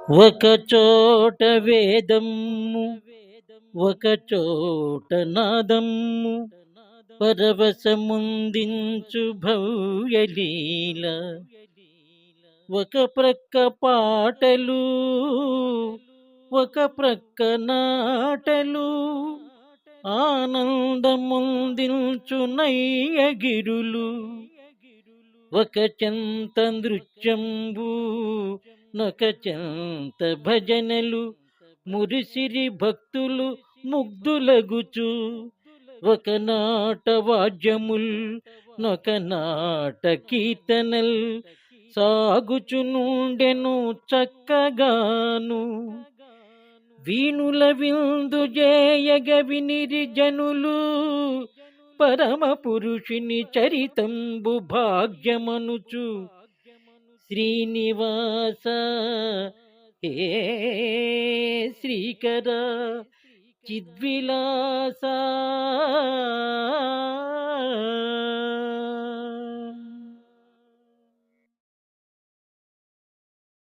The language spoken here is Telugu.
ఒకచోట వేదము ఒకచోట నాదము పరవశముందించు భవ్యలీల. ఒక ప్రక్క పాటలు ఒక ప్రక్క నాటలు ఆనందముందించు నయ్యగిరులు. ఒక చెంత నృత్యంబు నొక చెంత భజనలు మురిసిరి భక్తులు ముగ్ధులగుచు. ఒక నాట వాద్యముల్ నొక నాట కీర్తనల్ సాగుచు నుండెను చక్కగాను. వీణుల విందు జేయగ వినిరి జనులు పరమ పురుషుని చరితంబు భాగ్యమనుచు. శ్రీనివాస హే శ్రీకర చిద్విలాస